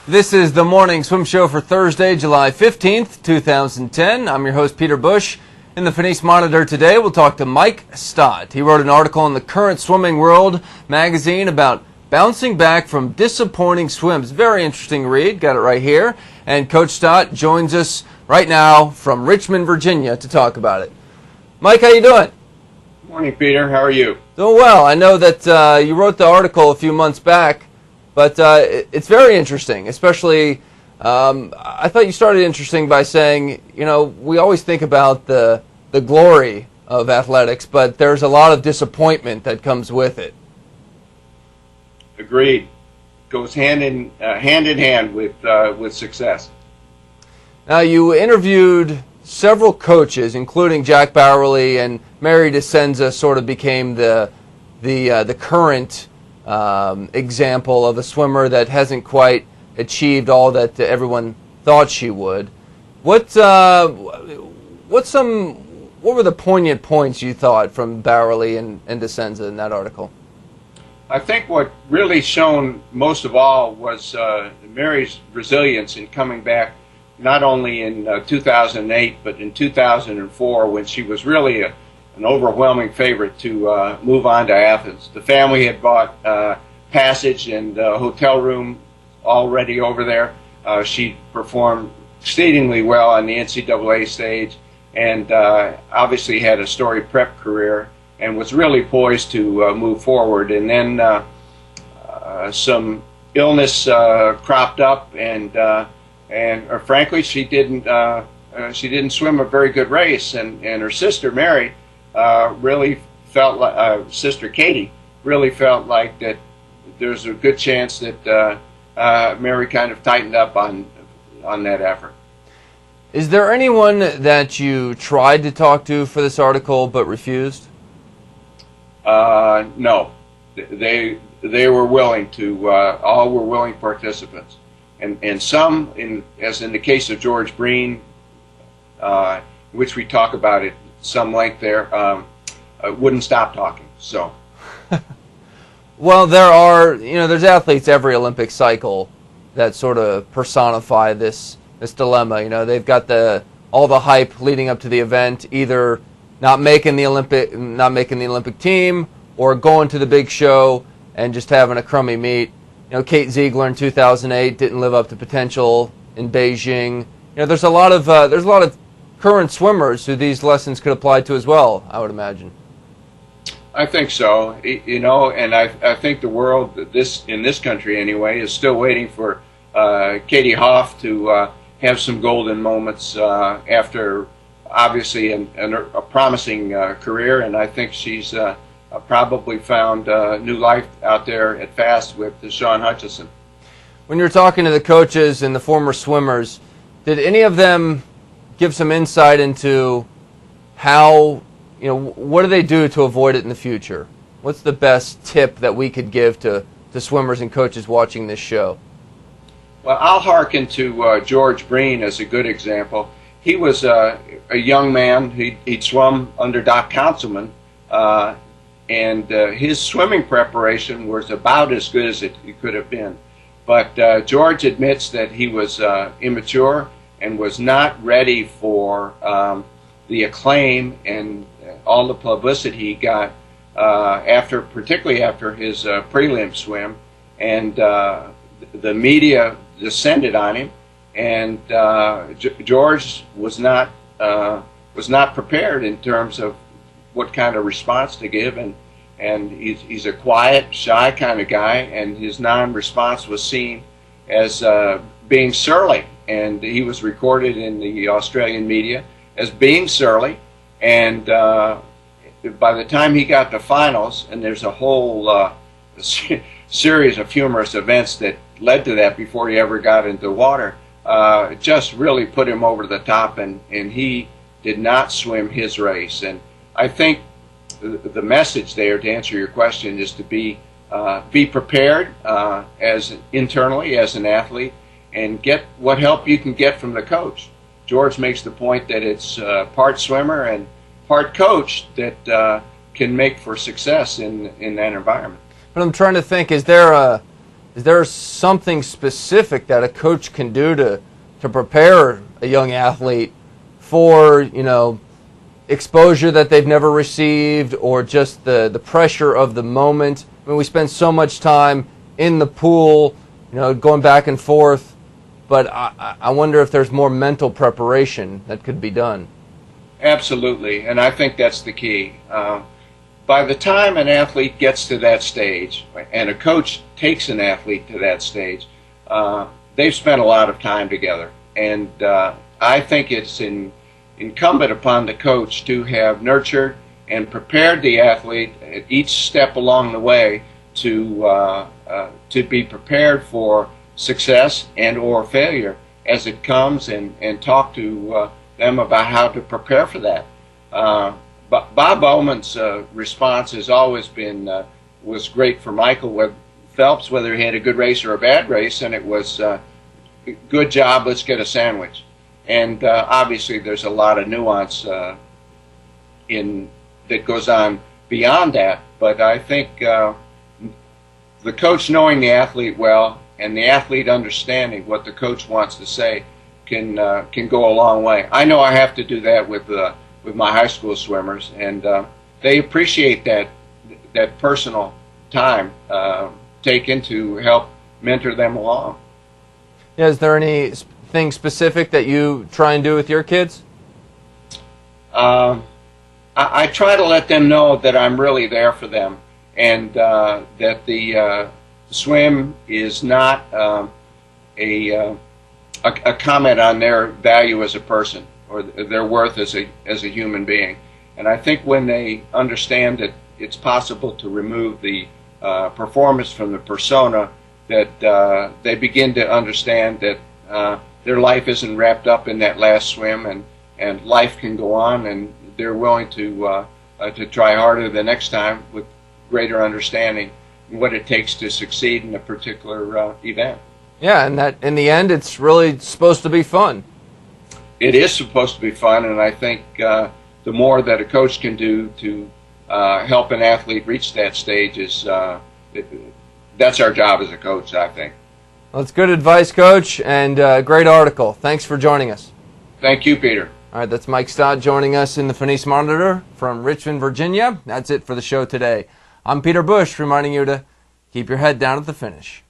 This is the Morning Swim Show for Thursday, July 15th, 2010. I'm your host, Peter Bush. In the Finis Monitor today, we'll talk to Mike Stott. He wrote an article in the Current Swimming World magazine about bouncing back from disappointing swims. Very interesting read. Got it right here. And Coach Stott joins us right now from Richmond, Virginia to talk about it. Mike, how you doing? Morning, Peter. How are you? Doing well. I know that you wrote the article a few months back, but it's very interesting, especially I thought you started interesting by saying, you know, we always think about the glory of athletics, but there's a lot of disappointment that comes with it. Agreed. Goes hand in hand with success. Now, you interviewed several coaches, including Jack Bauerle, and Mary DeSenza sort of became the current example of a swimmer that hasn't quite achieved all that everyone thought she would. What were the poignant points you thought from Bauerle and DeSenza in that article? I think what really shone most of all was Mary's resilience in coming back, not only in 2008, but in 2004, when she was really an overwhelming favorite to move on to Athens. The family had bought passage and hotel room already over there. She performed exceedingly well on the NCAA stage, and obviously had a storied prep career, and was really poised to move forward. And then some illness cropped up, and frankly, she didn't swim a very good race. And her sister Mary really felt like sister Katie really felt like that there's a good chance that Mary kind of tightened up on that effort. Is there anyone that you tried to talk to for this article but refused? No, they were willing to. All were willing participants, and some, as in the case of George Breen, which we talk about at some length there, wouldn't stop talking. So, well, there's athletes every Olympic cycle that sort of personify this dilemma. You know, they've got all the hype leading up to the event, either not making the Olympic team, or going to the big show and just having a crummy meet. You know, Kate Ziegler in 2008 didn't live up to potential in Beijing. You know, there's a lot of current swimmers who these lessons could apply to as well, I would imagine. I think so. You know, and I think the world, in this country anyway, is still waiting for Katie Hoff to have some golden moments after obviously a promising career, and I think she's probably found new life out there at Fast with Shawn Hutchison. When you're talking to the coaches and the former swimmers, did any of them give some insight into how, you know, what do they do to avoid it in the future? What's the best tip that we could give to swimmers and coaches watching this show? Well, I'll hearken to George Breen as a good example. He was a young man. He'd swum under Doc Councilman, and his swimming preparation was about as good as it could have been. But George admits that he was immature and was not ready for the acclaim and all the publicity he got particularly after his prelim swim, and the media descended on him. And George was not prepared in terms of what kind of response to give, and he's a quiet, shy kind of guy, and his non-response was seen as being surly, and he was recorded in the Australian media as being surly. And by the time he got to finals, and there's a whole series of humorous events that led to that before he ever got into the water. It just really put him over the top, and he did not swim his race. And I think the message there, to answer your question, is to be prepared internally as an athlete, and get what help you can get from the coach. George makes the point that it's part swimmer and part coach that can make for success in that environment. But I'm trying to think, is there is there something specific that a coach can do to prepare a young athlete for, exposure that they've never received, or just the pressure of the moment? I mean, we spend so much time in the pool, going back and forth, but I wonder if there's more mental preparation that could be done. Absolutely, and I think that's the key. By the time an athlete gets to that stage, and a coach takes an athlete to that stage, they've spent a lot of time together. And I think it's incumbent upon the coach to have nurtured and prepared the athlete at each step along the way to be prepared for success and or failure as it comes, and talk to them about how to prepare for that. But Bob Bowman's response has always been was great for Michael Phelps, whether he had a good race or a bad race, and it was good job, let's get a sandwich. And obviously there's a lot of nuance that goes on beyond that, but I think the coach knowing the athlete well and the athlete understanding what the coach wants to say can go a long way. I know I have to do that with my high school swimmers, and they appreciate that personal time taken to help mentor them along. Yeah, is there anything specific that you try and do with your kids? I try to let them know that I'm really there for them, and that the swim is not a comment on their value as a person or their worth as a human being. And I think when they understand that it's possible to remove the performance from the persona, that they begin to understand that their life isn't wrapped up in that last swim, and life can go on, and they're willing to try harder the next time with greater understanding what it takes to succeed in a particular event. Yeah, and that in the end, it's really supposed to be fun. It is supposed to be fun, and I think the more that a coach can do to help an athlete reach that stage is that's our job as a coach, I think. Well, that's good advice, Coach, and great article. Thanks for joining us. Thank you, Peter. All right, that's Mike Stott joining us in the Finis Monitor from Richmond, Virginia. That's it for the show today. I'm Peter Bush, reminding you to keep your head down at the finish.